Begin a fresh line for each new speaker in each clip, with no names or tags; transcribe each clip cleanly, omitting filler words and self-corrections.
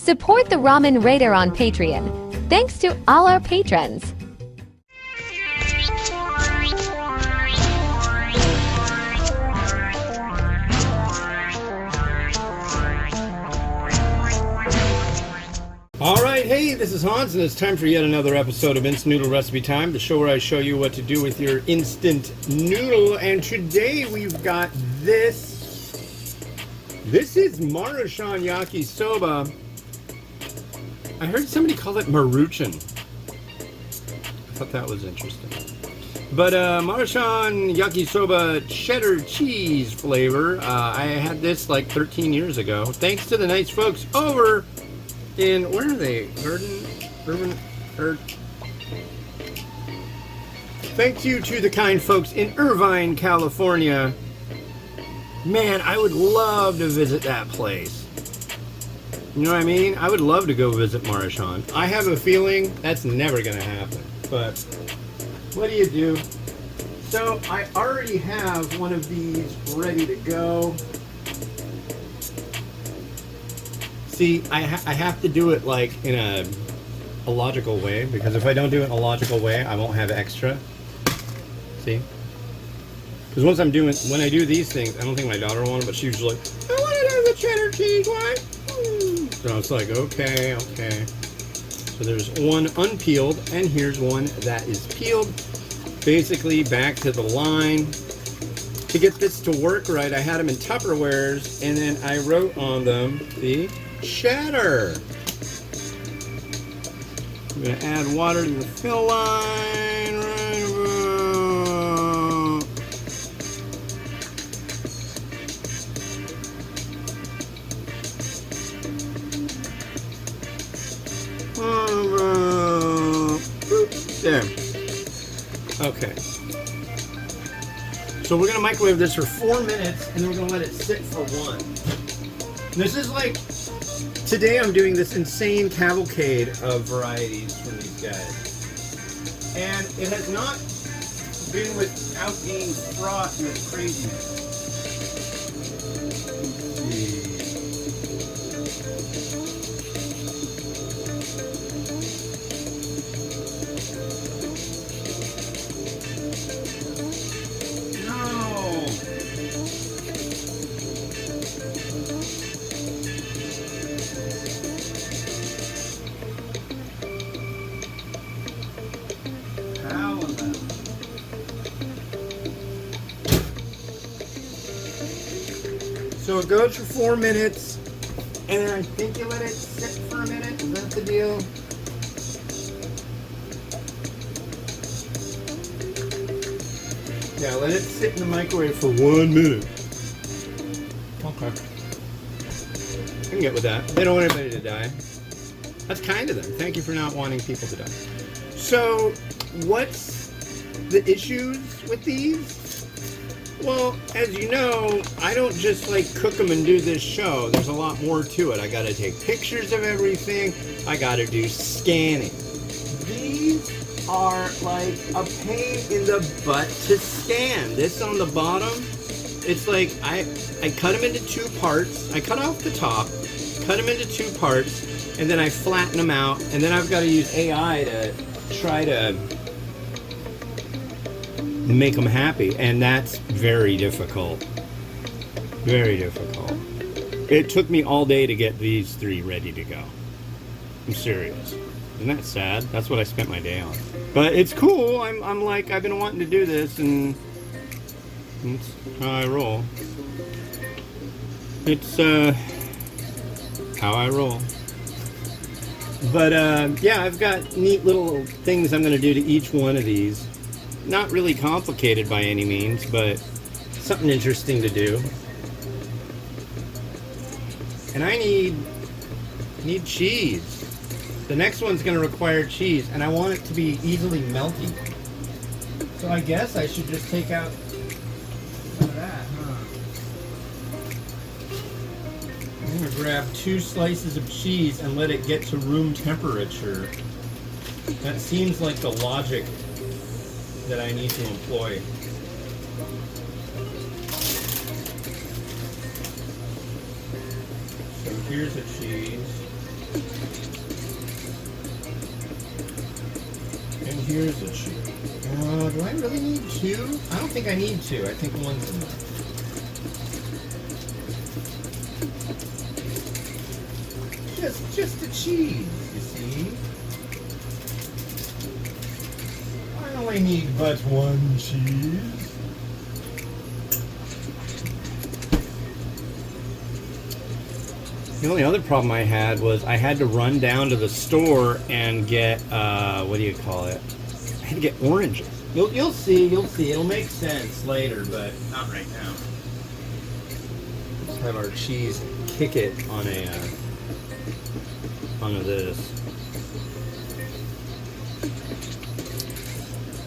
Support the Ramen Raider on Patreon. Thanks to all our patrons.
Alright, hey, this is Hans, and it's time for yet another episode of Instant Noodle Recipe Time, the show where I show you what to do with your instant noodle. And today we've got this. This is Maruchan Yakisoba. I heard somebody call it Maruchan. I thought that was interesting. But Maruchan Yakisoba cheddar cheese flavor. I had this like 13 years ago. Thanks to the nice folks over in, where are they? Thank you to the kind folks in Irvine, California. Man, I would love to visit that place. You know what I mean? I would love to go visit Maruchan. I have a feeling that's never going to happen. But what do you do? So I already have one of these ready to go. See, I have to do it like in a logical way, because if I don't do it in a logical way, I won't have extra. See? Because when I do these things, I don't think my daughter will want it, but she's usually like, I want to do the cheddar cheese one. So it's like, okay. So there's one unpeeled, and here's one that is peeled. Basically, back to the line. To get this to work right, I had them in Tupperwares, and then I wrote on them the cheddar. I'm going to add water to the fill line right about. There. Okay. So we're going to microwave this for 4 minutes, and then we're going to let it sit for 1. This is like, today I'm doing this insane cavalcade of varieties from these guys. And it has not been without being fraught with craziness. So it goes for 4 minutes, and then I think you let it sit for a minute. Is that the deal? Yeah, let it sit in the microwave for 1 minute. Okay. I can get with that. They don't want anybody to die. That's kind of them. Thank you for not wanting people to die. So, what's the issues with these? Well, as you know, I don't just like cook them and do this show. There's a lot more to it. I gotta take pictures of everything. I gotta do scanning. These are like a pain in the butt to scan. This on the bottom, it's like I cut them into 2 parts. I cut off the top, cut them into 2 parts, and then I flatten them out, and then I've got to use AI to try to make them happy, and that's very difficult. Very difficult. It took me all day to get these 3 ready to go. I'm serious. Isn't that sad? That's what I spent my day on. But it's cool. I'm like, I've been wanting to do this, and that's how I roll. It's how I roll. But yeah, I've got neat little things I'm going to do to each one of these. Not really complicated by any means, but something interesting to do. And I need cheese. The next one's going to require cheese, and I want it to be easily melty. So I guess I should just take out some of that, huh? I'm going to grab 2 slices of cheese and let it get to room temperature. That seems like the logic that I need to employ. So here's a cheese. here's the cheese. Do I really need two? I don't think I need two. I think one's enough. Just the cheese, you see. I only need but one cheese. The only other problem I had was I had to run down to the store and get, what do you call it? I had to get oranges. You'll see. It'll make sense later, but not right now. Let's have our cheese kick it on onto this.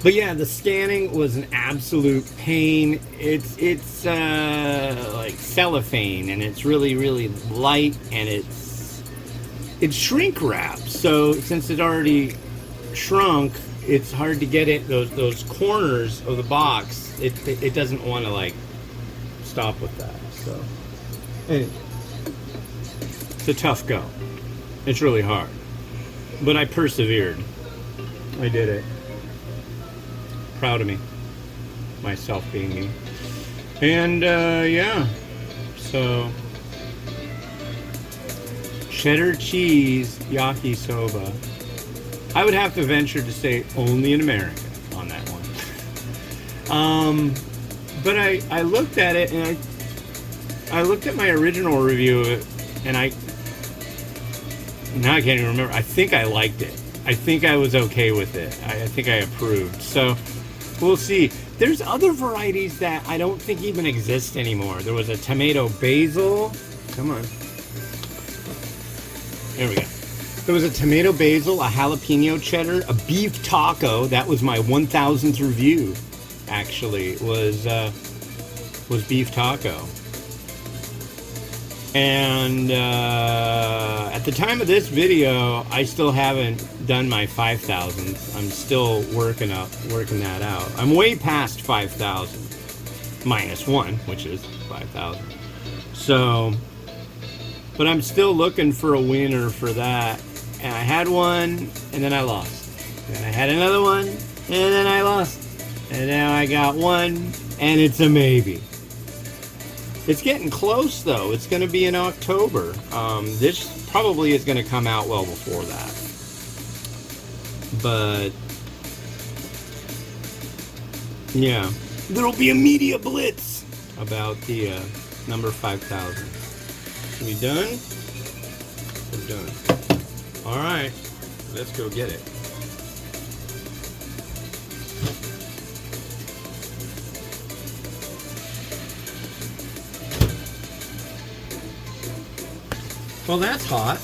But yeah, the scanning was an absolute pain. It's like cellophane, and it's really, really light, and it's shrink wrap. So since it already shrunk, it's hard to get it those corners of the box. It doesn't want to like stop with that. So anyway, it's a tough go. It's really hard, but I persevered. I did it. Proud of me, myself being me. And yeah, so cheddar cheese yakisoba. I would have to venture to say only in America on that one. But I looked at it, and I looked at my original review of it, and now I can't even remember. I think I liked it. I think I was okay with it. I think I approved. So we'll see. There's other varieties that I don't think even exist anymore. There was a tomato basil. Come on. There we go. There was a tomato basil, a jalapeno cheddar, a beef taco. That was my 1000th review, actually, was beef taco. And at the time of this video, I still haven't done my 5,000th. I'm still working that out. I'm way past 5,000 minus one, which is 5,000. So, but I'm still looking for a winner for that. And I had one, and then I lost. And I had another one, and then I lost. And now I got one, and it's a maybe. It's getting close, though. It's going to be in October. This probably is going to come out well before that. But, yeah. There'll be a media blitz about the number 5,000. Are we done? We're done. All right. Let's go get it. Well, that's hot.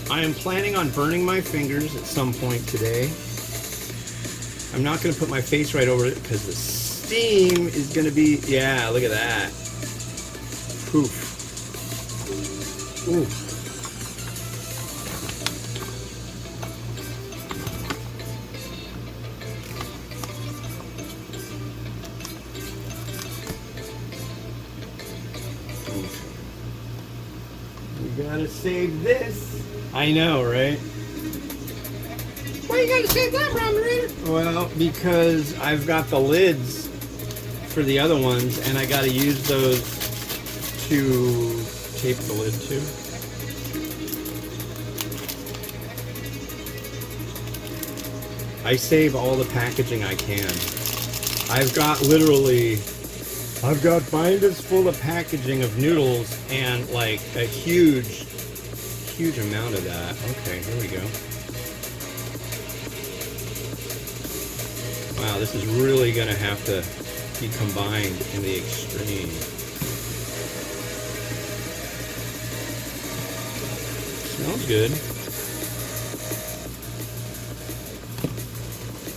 I am planning on burning my fingers at some point today. I'm not going to put my face right over it because the steam is going to be... Yeah, look at that. Poof. Ooh. Gotta save this. I know, right? Why you gotta save that, Ramen Reader? Well, because I've got the lids for the other ones, and I gotta use those to tape the lid to. I save all the packaging I can. I've got binders full of packaging of noodles and like a huge amount of that. Okay, here we go. Wow, this is really gonna have to be combined in the extreme. Smells good.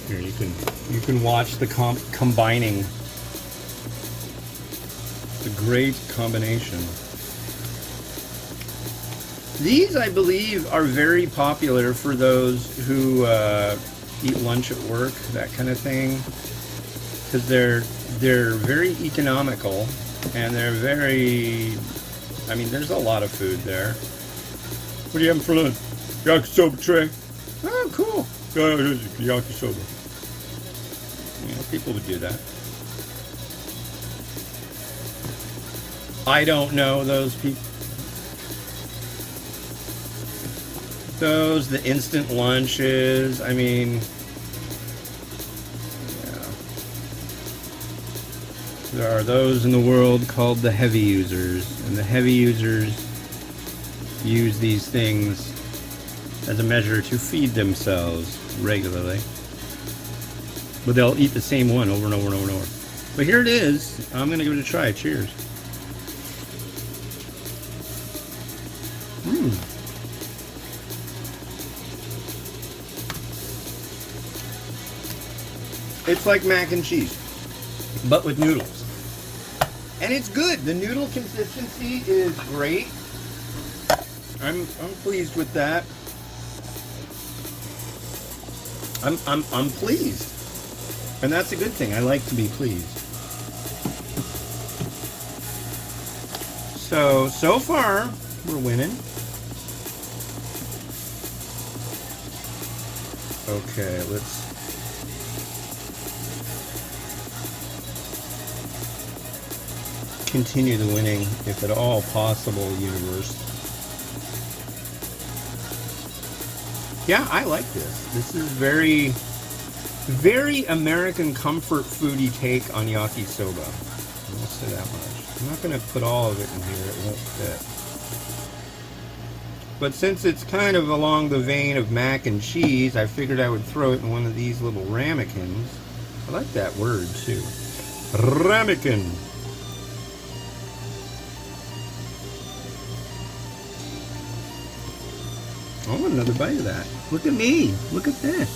Here, you can watch the combining. A great combination. These, I believe, are very popular for those who eat lunch at work, that kind of thing, because they're very economical, and they're very... I mean, there's a lot of food there. What are you having for lunch? Yakisoba tray. Oh, cool. Yakisoba. You know, people would do that. I don't know those people. Those, the instant lunches, I mean, yeah. There are those in the world called the heavy users, and the heavy users use these things as a measure to feed themselves regularly. But they'll eat the same one over and over and over and over. But here it is. I'm going to give it a try. Cheers. It's like mac and cheese, but with noodles. And it's good. The noodle consistency is great. I'm pleased with that. I'm pleased. And that's a good thing. I like to be pleased. So far, we're winning. Okay, let's continue the winning, if at all possible, universe. Yeah, I like this. This is very, very American comfort foodie take on yakisoba. I'll say that much. I'm not going to put all of it in here. It won't fit. But since it's kind of along the vein of mac and cheese, I figured I would throw it in one of these little ramekins. I like that word, too. Ramekin. I want another bite of that. Look at me. Look at this.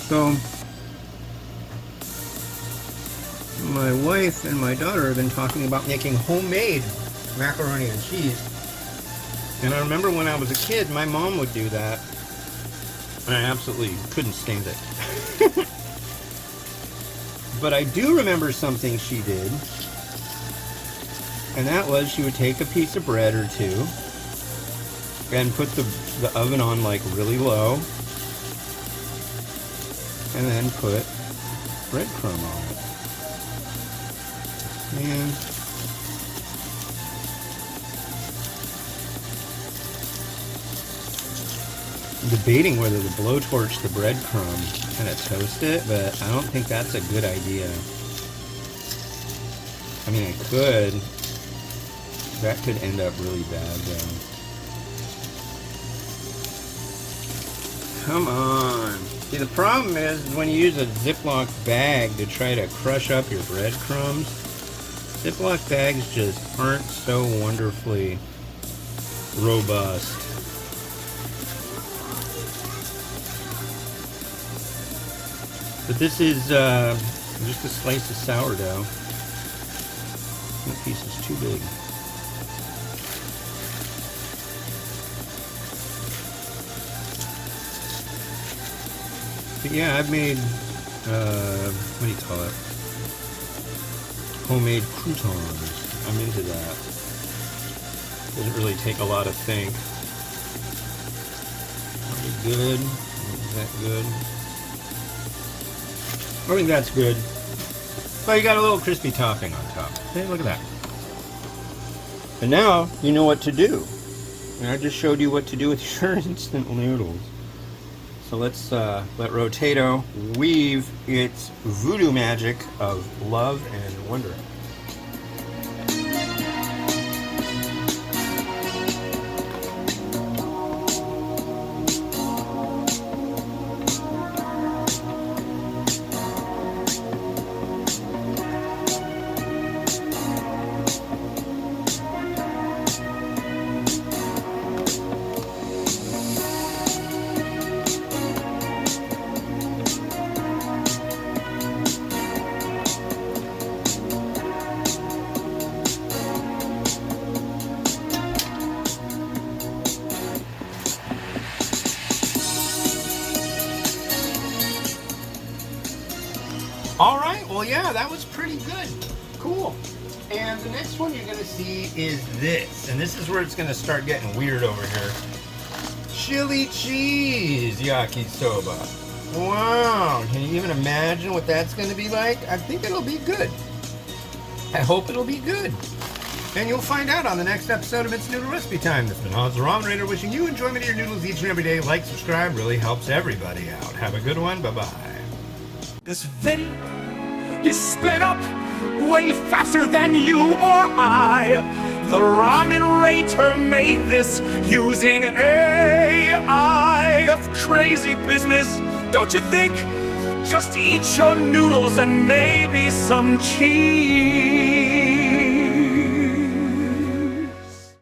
So, my wife and my daughter have been talking about making homemade macaroni and cheese. And I remember when I was a kid, my mom would do that. And I absolutely couldn't stand it. But I do remember something she did, and that was she would take a piece of bread or two and put the oven on like really low, and then put breadcrumb on it. And debating whether to blowtorch the breadcrumb, kind of toast it, but I don't think that's a good idea. I mean, I could. That could end up really bad, though. Come on. See, the problem is when you use a Ziploc bag to try to crush up your breadcrumbs, Ziploc bags just aren't so wonderfully robust. But this is just a slice of sourdough. That piece is too big. But yeah, I've made, what do you call it? Homemade croutons. I'm into that. Doesn't really take a lot to think. Are they good? Is that good? I think that's good. Well, you got a little crispy topping on top. Hey, look at that. And now you know what to do. And I just showed you what to do with your instant noodles. So let's let Rotato weave its voodoo magic of love and wonder. All right, well, yeah, that was pretty good. Cool. And the next one you're gonna see is this. And this is where it's gonna start getting weird over here. Chili cheese yakisoba. Wow, can you even imagine what that's gonna be like? I think it'll be good. I hope it'll be good. And you'll find out on the next episode of It's Noodle Recipe Time. This has been Hans the Ramen Raider wishing you enjoyment of your noodles each and every day. Like, subscribe, really helps everybody out. Have a good one, bye-bye.
This video is sped up way faster than you or I. The Ramen Rater made this using AI. Of crazy business, don't you think? Just eat your noodles and maybe some cheese.